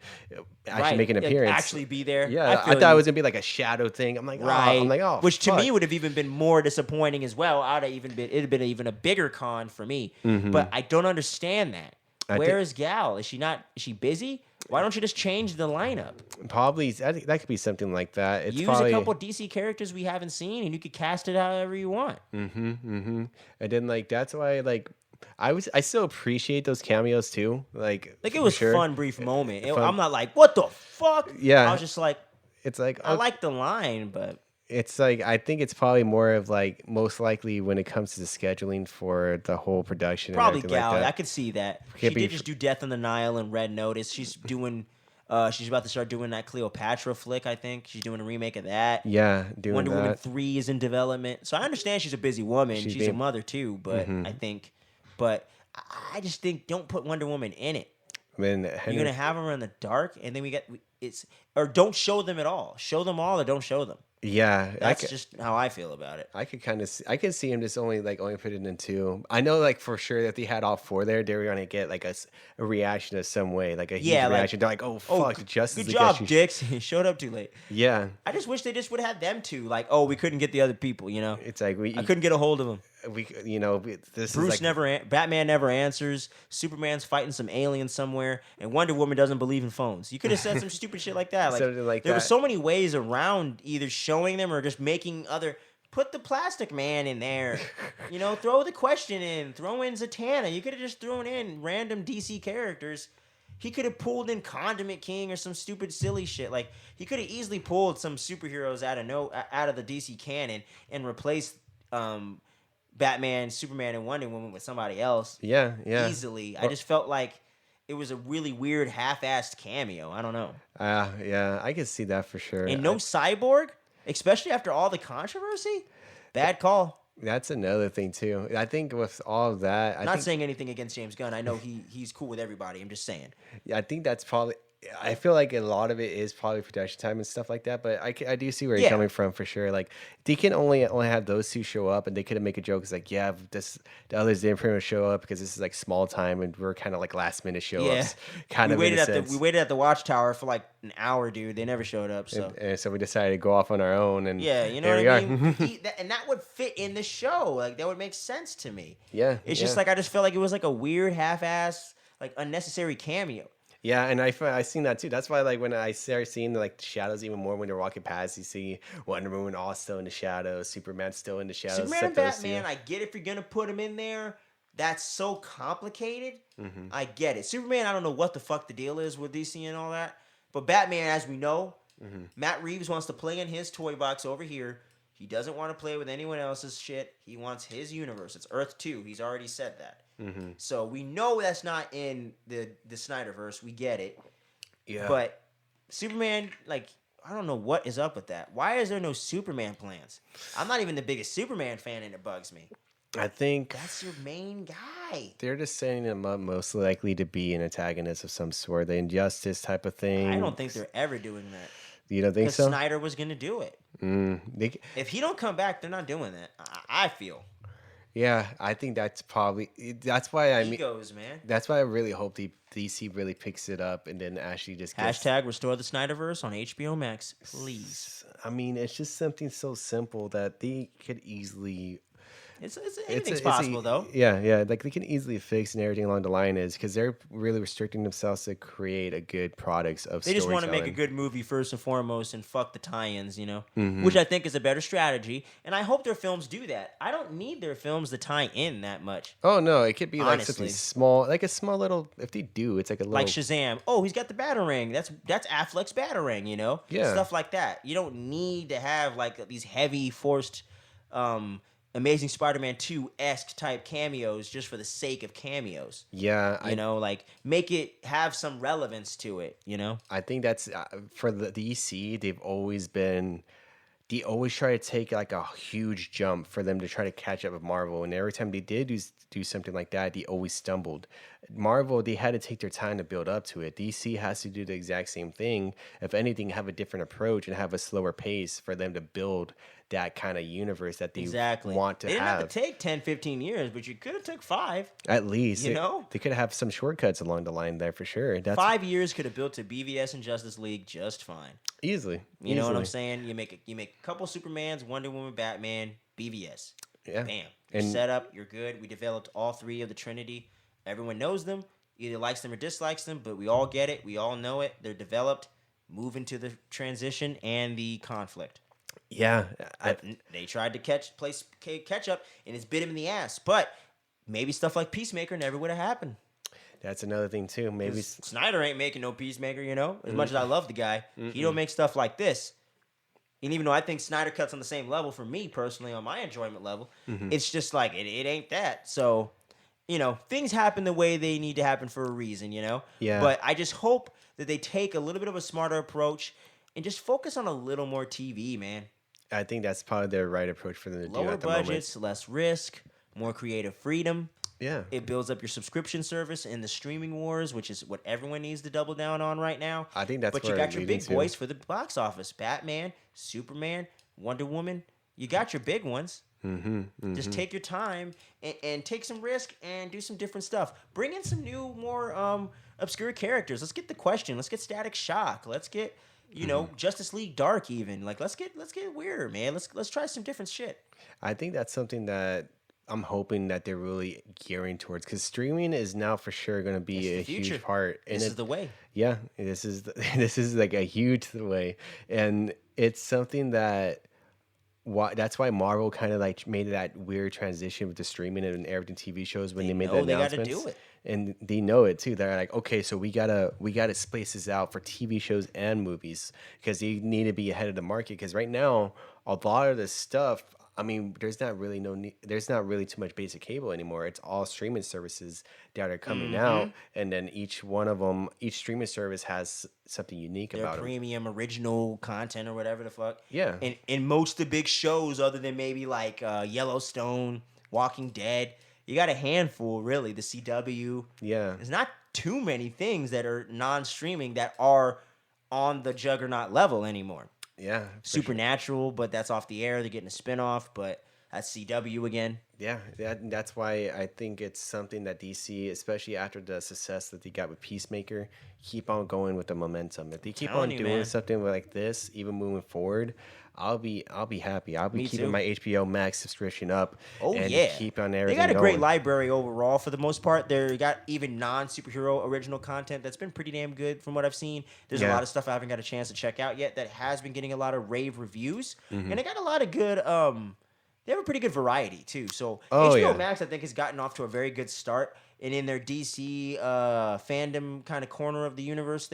Right. make an Like, appearance. actually be there. Yeah, I I feel thought you. it was gonna be like a shadow thing. I'm like, Right. oh, Which to fuck. me would have even been more disappointing as well. It'd have been even a bigger con for me. But I don't understand that. I Where thi- is Gal? Is she busy? Why don't you just change the lineup? Probably I think that could be something like that. It's Use probably a couple DC characters we haven't seen, and you could cast it however you want. and then like that's why like I still appreciate those cameos too. Like Like it for was sure. fun, brief moment. Fun. I'm not like, what the fuck? Yeah. I was just like, It's like I like the line, but it's like I think it's probably more of like most likely when it comes to the scheduling for the whole production. probably and everything Gal. like I that. could see that. She Can't be did just do Death on the Nile and Red Notice. She's doing. She's about to start doing that Cleopatra flick. I think she's doing a remake of that. Yeah, doing Wonder that. Woman 3 is in development. So I understand she's a busy woman. She's She's a being- mother too. But I just think don't put Wonder Woman in it. I mean, You're gonna have her in the dark, and then or don't show them at all. Show them all, or don't show them. yeah, That's just how I feel about it. I could kind of I could see him just only put it in 2. I know like for sure that they had all 4 there. They were gonna get like a reaction of some way, like a huge Yeah, like, reaction. They're like, oh fuck, Justice good League job, actually- dicks. You showed up too late. Yeah, I just wish they just would have had them two. Like, oh, we couldn't get the other people. You know, it's like I couldn't get a hold of them. This Bruce is like, Batman never answers. Superman's fighting some alien somewhere, and Wonder Woman doesn't believe in phones. You could have said some stupid shit like that. Like, Something like there were that. so many ways around either showing them or just making other. Put the Plastic Man in there. You know, throw the Question in. Throw in Zatanna. You could have just thrown in random DC characters. He could have pulled in Condiment King or some stupid silly shit. Like he could have easily pulled some superheroes out of the DC canon and replaced Batman, Superman, and Wonder Woman with somebody else. yeah. Easily. I just felt like it was a really weird half-assed cameo. I don't know. Yeah, I can see that for sure. And no Cyborg, especially after all the controversy. Bad call. That's another thing too. I think with all of that, Not saying anything against James Gunn. I know he's cool with everybody. I'm just saying. I think that's probably. I feel like a lot of it is probably production time and stuff like that. But I do see where you're Yeah. coming from for sure. Like they can only have those 2 show up, and they could make a joke. It's like, yeah, the others didn't pretty much show up because this is like small time, and we're kind of like last minute show ups. Kind we of waited in a sense. we waited at the Watchtower for like an hour, dude. They never showed up. So And so we decided to go off on our own, and yeah, you know here what I we mean. are. And that would fit in the show. Like that would make sense to me. Yeah, It's yeah. just like I just felt like it was like a weird half-ass, like unnecessary cameo. Yeah, and I seen that too. That's why like when I started seeing like the shadows even more when they're walking past, you see Wonder Woman all still in the shadows, Superman still in the shadows. Superman and except those Batman, two. I get if you're gonna put them in there. That's so complicated. Mm-hmm. I get it. Superman, I don't know what the fuck the deal is with DC and all that. But Batman, as we know, Matt Reeves wants to play in his toy box over here. He doesn't want to play with anyone else's shit. He wants his universe. It's Earth 2. He's already said that. So we know that's not in the Snyderverse. We get it. Yeah. But Superman, like, I don't know what is up with that. Why is there no Superman plans? I'm not even the biggest Superman fan, and it bugs me. I think That's your main guy. they're just setting him up most likely to be an antagonist of some sort, the Injustice type of thing. I don't think they're ever doing that. You don't think Because so? Snyder was going to do it. If he don't come back, they're not doing that. I feel. Yeah, I think that's why I mean. Egos, man. That's why I really hope DC really picks it up and then actually just gets, Hashtag restore the Snyderverse on HBO Max, please. I mean, it's just something so simple that they could easily. Anything's possible, though. Yeah. Like they can easily fix and everything along the line is because they're really restricting themselves to create a good products of. They just want to make a good movie first and foremost and fuck the tie-ins, which I think is a better strategy. And I hope their films do that. I don't need their films to tie in that much. Oh no, it could be like Honestly. something small, like a small little. If they do, it's like a little. Like Shazam. Oh, he's got the Batarang. That's Affleck's Batarang, Yeah. Stuff like that. You don't need to have like these heavy forced Amazing Spider-Man 2-esque type cameos just for the sake of cameos. Yeah, Like make it have some relevance to it, I think that's for the DC. They always try to take like a huge jump for them to try to catch up with Marvel, and every time they did do something like that, they always stumbled. Marvel, they had to take their time to build up to it. DC has to do the exact same thing. If anything, have a different approach and have a slower pace for them to build that kind of universe that they want to They didn't have. have to take 10, 15 years, but you could have took 5. At least, they could have some shortcuts along the line there for sure. 5 years could have built to BVS and Justice League just fine. Easily. You know what I'm saying? You make a couple Supermans, Wonder Woman, Batman, BVS. Yeah. Bam. You're set up. You're good. We developed all 3 of the Trinity. Everyone knows them. Either likes them or dislikes them, but we all get it. We all know it. They're developed. Move into the transition and the conflict. Yeah. They tried to catch up, and it's bit him in the ass. But maybe stuff like Peacemaker never would have happened. That's another thing too. Maybe Snyder ain't making no Peacemaker, As much as I love the guy, he don't make stuff like this. And even though I think Snyder Cut's on the same level for me personally, on my enjoyment level, it's just like it ain't that. So, things happen the way they need to happen for a reason, Yeah. But I just hope that they take a little bit of a smarter approach and just focus on a little more TV, man. I think that's probably the right approach for them to do Lower at the budgets, less risk, more creative freedom. Yeah. It builds up your subscription service in the streaming wars, which is what everyone needs to double down on right now. I think that's But where you got it's your leading big to. boys for the box office: Batman, Superman, Wonder Woman. You got your big ones. Just take your time and take some risk and do some different stuff. Bring in some new, more obscure characters. Let's get the Question. Let's get Static Shock. Let's get Justice League Dark. Even like let's get weirder, man. Let's try some different shit. I think that's something that I'm hoping that they're really gearing towards because streaming is now for sure going to be a huge part. And this is the way. Yeah, this is like a huge way, and it's something that. That's why Marvel kind of like made that weird transition with the streaming and everything TV shows when they made the announcements. They gotta do it. And they know it too. They're like, okay, so we gotta space this out for TV shows and movies because they need to be ahead of the market. Because right now, a lot of this stuff, I mean, there's not really too much basic cable anymore. It's all streaming services that are coming out, and then each streaming service has something unique Their about them. premium original content or whatever the fuck. Yeah. And most of the big shows, other than maybe like Yellowstone, Walking Dead, you got a handful really. The CW. Yeah. There's not too many things that are non-streaming that are on the Juggernaut level anymore. Yeah. Supernatural, but that's off the air. They're getting a spinoff, but that's CW again. Yeah, that's why I think it's something that DC, especially after the success that they got with Peacemaker, keep on going with the momentum. If they keep on doing something like this, even moving forward, I'll be happy. I'll be keeping my HBO Max subscription up. Oh and yeah, keep on everything. They got a great going. library overall for the most part. They got even non-superhero original content that's been pretty damn good from what I've seen. There's a lot of stuff I haven't got a chance to check out yet that has been getting a lot of rave reviews, and they got a lot of good. They have a pretty good variety too. So HBO Max, I think, has gotten off to a very good start, and in their DC fandom kind of corner of the universe,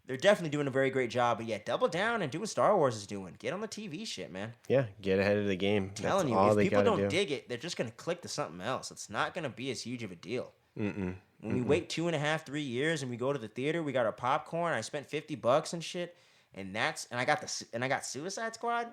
they're definitely doing a very great job. But yeah, double down and do what Star Wars is doing. Get on the TV shit, man. Yeah, get ahead of the game. That's Telling you, all if they people gotta don't do. dig it, they're just gonna click to something else. It's not gonna be as huge of a deal. Mm-mm. When we Mm-mm. wait 2.5, 3 years, and we go to the theater, we got our popcorn. I spent $50 and shit, and I got Suicide Squad.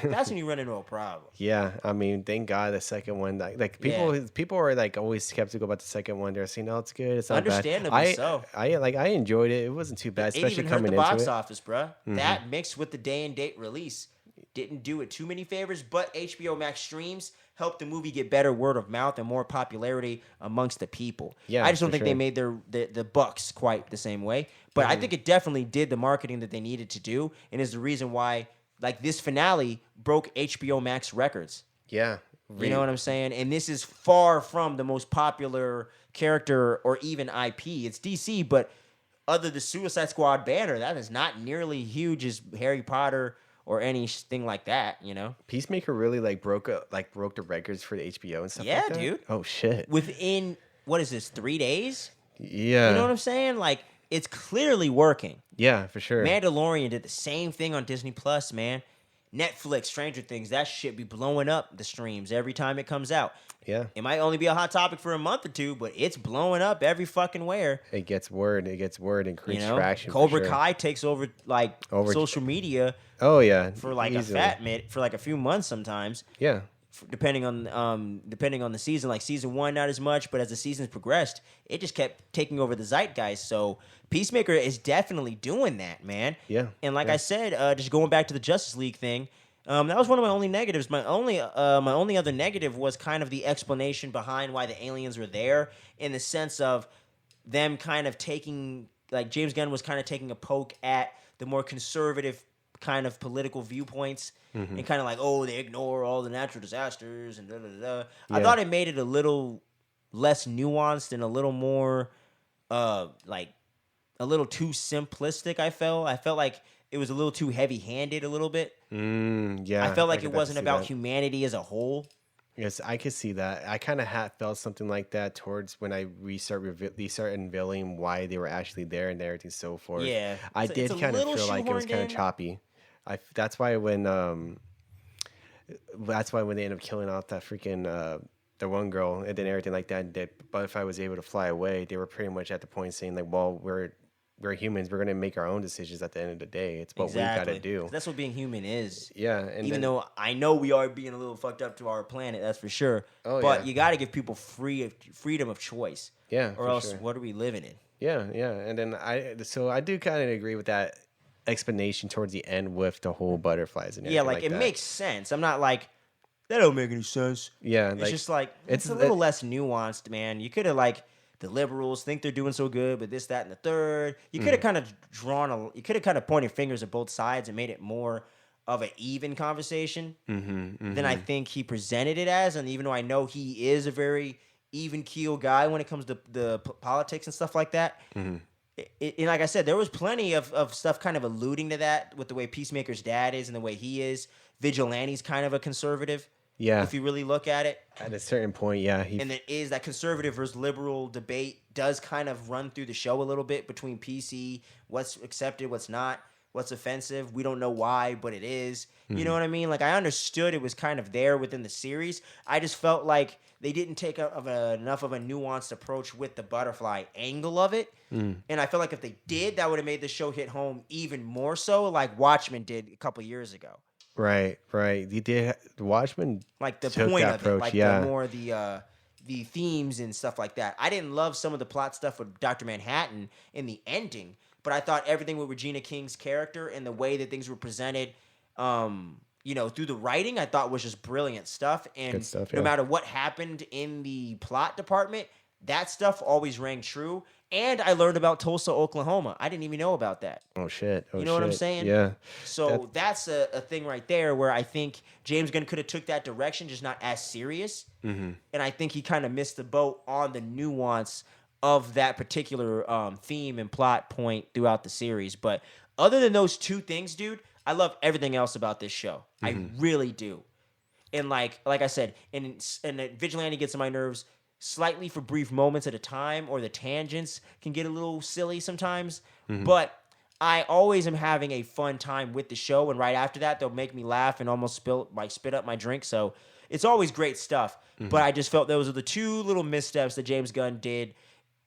That's when you run into a problem. Yeah, I mean, thank God the second one. Like Yeah, people are like always skeptical about the second one. They're saying, "No, it's good. It's not bad." understandably so. I enjoyed it. It wasn't too bad, It especially even hurt the coming into box it. office, bruh. That mixed with the day and date release didn't do it too many favors, but HBO Max streams helped the movie get better word of mouth and more popularity amongst the people. Yeah, I just don't for think they sure. made the bucks quite the same way, but I think it definitely did the marketing that they needed to do, and is the reason why like this finale broke HBO Max records. Yeah, You know what I'm saying? And this is far from the most popular character or even IP. It's DC, but other the Suicide Squad banner, that is not nearly huge as Harry Potter or anything like that, you know? Peacemaker really like broke the records for the HBO and stuff Yeah, like that. dude. Oh shit. Within, what is this, 3 days? Yeah. You know what I'm saying? Like, it's clearly working. Yeah, for sure. Mandalorian did the same thing on Disney Plus, man. Netflix, Stranger Things, that shit be blowing up the streams every time it comes out. Yeah. It might only be a hot topic for a month or two, but it's blowing up every fucking where. It gets word, and creates You know, traction. For Cobra sure. Kai takes over like social media Oh yeah. for like easily. for like a few months sometimes. Yeah. Depending on the season, like season 1 not as much, but as the seasons progressed, it just kept taking over the zeitgeist. So Peacemaker is definitely doing that, man. Yeah, And like yeah. I said, just going back to the Justice League thing, that was one of my only negatives. My only other negative was kind of the explanation behind why the aliens were there, in the sense of them kind of taking, like James Gunn was kind of taking a poke at the more conservative kind of political viewpoints, and kind of like, oh, they ignore all the natural disasters and da da da. I Yeah. thought it made it a little less nuanced and a little more like a little too simplistic. I felt like it was a little too heavy-handed a little bit. Yeah. I felt like could it definitely wasn't see about that. humanity as a whole. Yes, I could see that. I kind of felt something like that towards when they start unveiling why they were actually there and everything so forth. Yeah. I It's did a kind of little feel like it was shoehorned kind of in. choppy. That's why when they end up killing off that freaking the one girl and then everything like that, that Butterfly was able to fly away. They were pretty much at the point saying like, well, we're humans. We're gonna make our own decisions at the end of the day. It's what we gotta do. 'Cause that's what being human is. Yeah, and Even then, though I know we are being a little fucked up to our planet, that's for sure. Oh, but yeah. you got to give people freedom of choice. Yeah, Or for else, sure. what are we living in? Yeah, yeah, and then I do kind of agree with that explanation towards the end with the whole butterflies and Yeah, everything like it that. makes sense. I'm not like that don't make any sense. Yeah, It's like just like it's it's a little less nuanced, man. You could have like the liberals think they're doing so good, but this, that, and the third. You could have kind of you could have kind of pointed fingers at both sides and made it more of an even conversation than I think he presented it as. And even though I know he is a very even keel guy when it comes to the politics and stuff like that. And like I said, there was plenty of stuff kind of alluding to that with the way Peacemaker's dad is and the way he is. Vigilante's kind of a conservative. Yeah. If you really look at it. At a certain point, yeah, And it is that conservative versus liberal debate does kind of run through the show a little bit between PC, what's accepted, what's not, what's offensive. We don't know why, but it is. You know what I mean? Like, I understood it was kind of there within the series. I just felt like they didn't take enough of a nuanced approach with the butterfly angle of it. And I feel like if they did, that would have made the show hit home even more so, like Watchmen did a couple years ago. right. You did the Watchmen Like the took point that of approach, it, like yeah. the more the themes and stuff like that. I didn't love some of the plot stuff with Dr. Manhattan in the ending, but I thought everything with Regina King's character and the way that things were presented, through the writing, I thought was just brilliant stuff. And Good stuff, no yeah. matter what happened in the plot department, that stuff always rang true. And I learned about Tulsa, Oklahoma. I didn't even know about that. Oh shit! Oh, You know what I'm shit. saying? Yeah. So that's a thing right there where I think James Gunn could have took that direction, just not as serious. And I think he kind of missed the boat on the nuance of that particular theme and plot point throughout the series. But other than those two things, dude, I love everything else about this show. I really do. And like I said, and Vigilante gets on my nerves slightly for brief moments at a time, or the tangents can get a little silly sometimes. But I always am having a fun time with the show, and right after that, they'll make me laugh and almost spit up my drink. So it's always great stuff. But I just felt those are the two little missteps that James Gunn did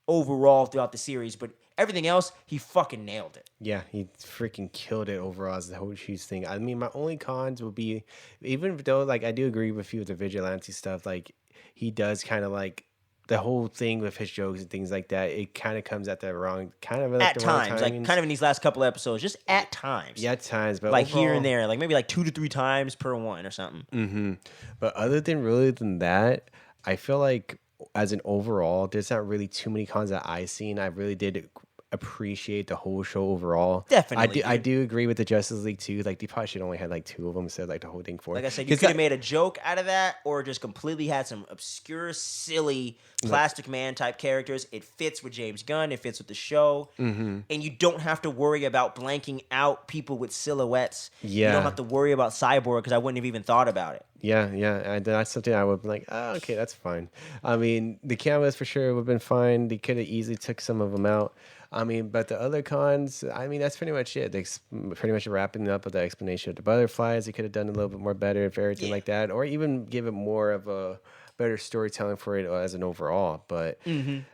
overall throughout the series. But everything else, he fucking nailed it. Yeah, he freaking killed it overall as the whole shoes thing. I mean, my only cons would be, even though like I do agree with you with the vigilante stuff, like he does kind of like the whole thing with his jokes and things like that. It kind of comes at the wrong, kind of like At the wrong times, like timings. kind of in these last couple episodes, just at times. Yeah, at times, but Like here and overall- there, like maybe like 2 to 3 times per one or something. But other than that, I feel like as an overall, there's not really too many cons that I seen. I really did appreciate the whole show overall. Definitely, I dude. do agree with the Justice League too. Like they probably should only had like two of them instead of like the whole thing for. Like I said, you could have made a joke out of that, or just completely had some obscure, silly Plastic Man type characters. It fits with James Gunn. It fits with the show, and you don't have to worry about blanking out people with silhouettes. You Yeah. don't have to worry about Cyborg because I wouldn't have even thought about it. Yeah, and that's something I would be like, oh, okay, that's fine. I mean, the cameras for sure would have been fine. They could have easily took some of them out. I mean, but the other cons, I mean, that's pretty much it. They pretty much wrapping up with the explanation of the butterflies. They could have done a little bit more better if everything like that, or even give it more of a better storytelling for it as an overall. But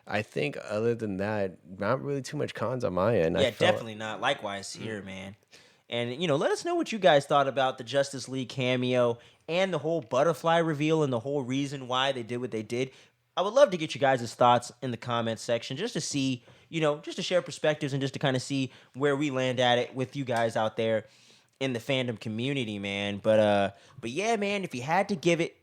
I think other than that, not really too much cons on my end. Yeah, definitely not. Likewise here, man. And, let us know what you guys thought about the Justice League cameo and the whole butterfly reveal and the whole reason why they did what they did. I would love to get you guys' thoughts in the comments section just to see, just to share perspectives and just to kind of see where we land at it with you guys out there in the fandom community, man. But yeah, man, if you had to give it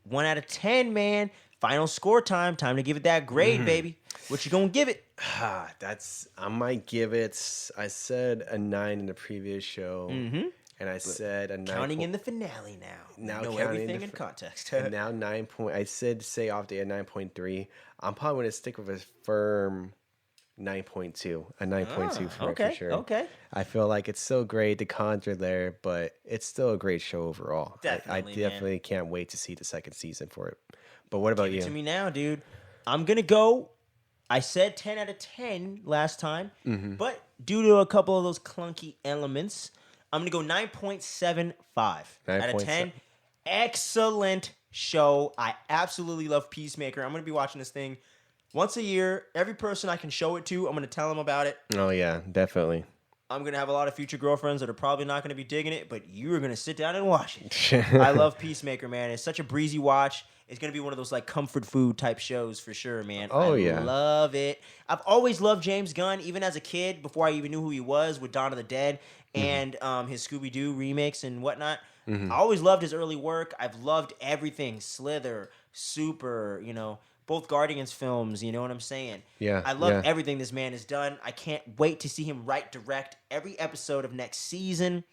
1 out of 10, man, final score time to give it that grade, baby. What you gonna give it? I might give it. I said a 9 in the previous show, and I said a 9. Counting in the finale now. Now know counting everything the in context. And now 9 point. I said say off the 9.3. I'm probably going to stick with a firm 9.2. A 9.2 for sure. Okay. I feel like it's so great. The cons are there, but it's still a great show overall. I Definitely, definitely can't wait to see the second season for it. But what about Give you? it to me now, dude. I'm gonna go. I said 10 out of 10 last time, but due to a couple of those clunky elements, I'm gonna go 9.75 out of 10. Excellent show. I absolutely love Peacemaker. I'm gonna be watching this thing once a year. Every person I can show it to, I'm gonna tell them about it. Oh yeah, definitely. I'm gonna have a lot of future girlfriends that are probably not gonna be digging it, but you're gonna sit down and watch it. I love Peacemaker, man. It's such a breezy watch. It's gonna be one of those like comfort food type shows for sure, man. Oh, I yeah. love it. I've always loved James Gunn, even as a kid, before I even knew who he was with Dawn of the Dead and his Scooby Doo remakes and whatnot. I always loved his early work. I've loved everything, Slither, Super, both Guardians films, you know what I'm saying? Yeah, I love yeah. everything this man has done. I can't wait to see him write, direct every episode of next season.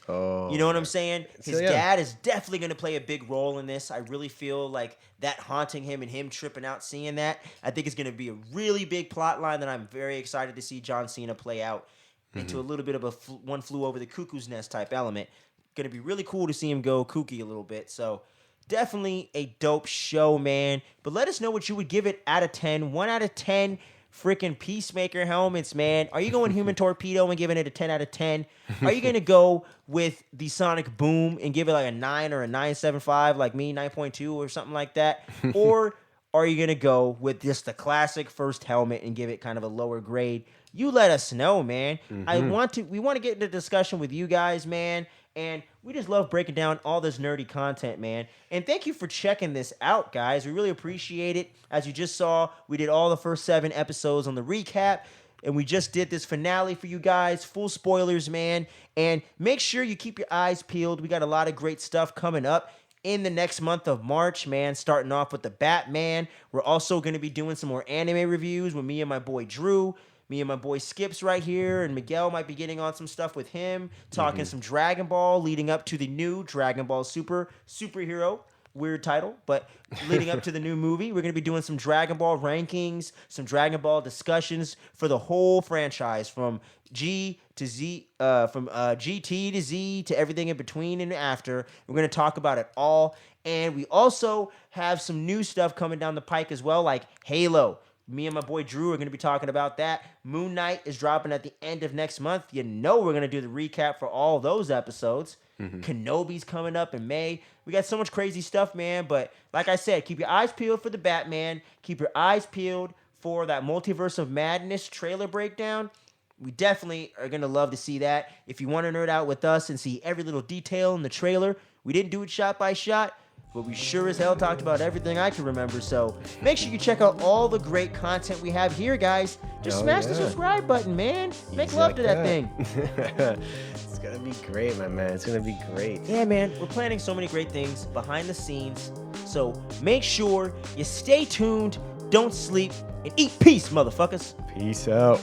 Oh, You know what I'm saying? His yeah. dad is definitely going to play a big role in this. I really feel like that haunting him and him tripping out seeing that. I think it's going to be a really big plot line that I'm very excited to see John Cena play out into a little bit of a one flew over the cuckoo's nest type element. Going to be really cool to see him go kooky a little bit. So definitely a dope show, man. But let us know what you would give it out of 10. 1 out of 10 freaking Peacemaker helmets, man. Are you going Human Torpedo and giving it a 10 out of 10? Are you going to go with the Sonic Boom and give it like a 9 or a 9.75 like me, 9.2 or something like that? Or are you going to go with just the classic first helmet and give it kind of a lower grade? You let us know, man. We want to get into discussion with you guys, man. And we just love breaking down all this nerdy content, man. And thank you for checking this out, guys. We really appreciate it. As you just saw, we did all the first 7 episodes on the recap. And we just did this finale for you guys. Full spoilers, man. And make sure you keep your eyes peeled. We got a lot of great stuff coming up in the next month of March, man. Starting off with the Batman. We're also going to be doing some more anime reviews with me and my boy Drew. Me and my boy Skips right here, and Miguel might be getting on some stuff with him, talking some Dragon Ball, leading up to the new Dragon Ball Superhero. Weird title, but leading up to the new movie, we're going to be doing some Dragon Ball rankings, some Dragon Ball discussions for the whole franchise, from G to Z, from GT to Z to everything in between and after. We're going to talk about it all, and we also have some new stuff coming down the pike as well, like Halo. Me and my boy Drew are going to be talking about that. Moon Knight is dropping at the end of next month. You know we're going to do the recap for all those episodes. Kenobi's coming up in May. We got so much crazy stuff, man. But like I said, keep your eyes peeled for the Batman. Keep your eyes peeled for that Multiverse of Madness trailer breakdown. We definitely are going to love to see that. If you want to nerd out with us and see every little detail in the trailer, we didn't do it shot by shot, but we sure as hell talked about everything I can remember. So make sure you check out all the great content we have here, guys. Just smash the subscribe button, man. Make love to that thing. It's going to be great, my man. It's going to be great. Yeah, man. We're planning so many great things behind the scenes. So make sure you stay tuned, don't sleep, and eat peace, motherfuckers. Peace out.